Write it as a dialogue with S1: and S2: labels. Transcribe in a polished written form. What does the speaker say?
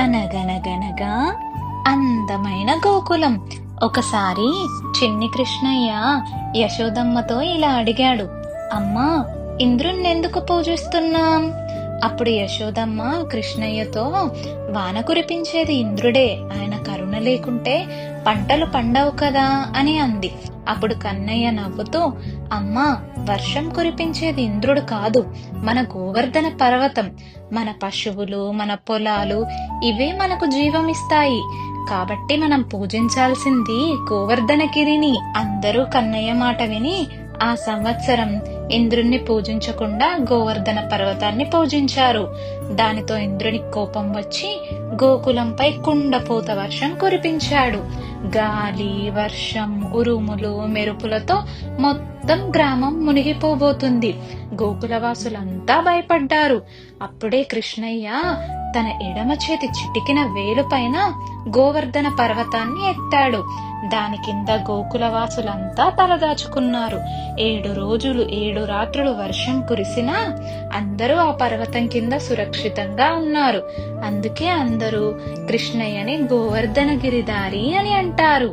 S1: అనగనగనగా అందమైన గోకులం. ఒకసారి చిన్ని కృష్ణయ్య యశోదమ్మతో ఇలా అడిగాడు, అమ్మా, ఇంద్రుణ్ణెందుకు పూజిస్తున్నాం? అప్పుడు యశోదమ్మ కృష్ణయ్యతో, వాన కురిపించేది ఇంద్రుడే, ఆయన కరుణ లేకుంటే పంటలు పండవు కదా అని అంది. అప్పుడు కన్నయ్య నవ్వుతూ, అమ్మా, వర్షం కురిపించేది ఇంద్రుడు కాదు, మన గోవర్ధన పర్వతం. మన పశువులు, మన పొలాలు ఇవే మనకు జీవమిస్తాయి. కాబట్టి మనం పూజించాల్సింది గోవర్ధనగిరిని. అందరూ కన్నయ్య మాట విని ఆ సంవత్సరం ఇంద్రుణ్ణి పూజించకుండా గోవర్ధన పర్వతాన్ని పూజించారు. దానితో ఇంద్రునికి కోపం వచ్చి గోకులంపై కుండపోత వర్షం కురిపించాడు. గాలి, వర్షం, ఉరుములు, మెరుపులతో మొత్తం గ్రామం మునిగిపోబోతుంది. గోకులవాసులంతా భయపడ్డారు. అప్పుడే కృష్ణయ్య తన ఎడమ చేతి చిటికిన వేలు పైన గోవర్ధన పర్వతాన్ని ఎత్తాడు. దాని కింద గోకులవాసులంతా తలదాచుకున్నారు. 7 రోజులు 7 రాత్రులు వర్షం కురిసినా అందరూ ఆ పర్వతం కింద సురక్షితంగా ఉన్నారు. అందుకే అందరూ కృష్ణయ్యని గోవర్ధన గిరిధారి అని అంటారు.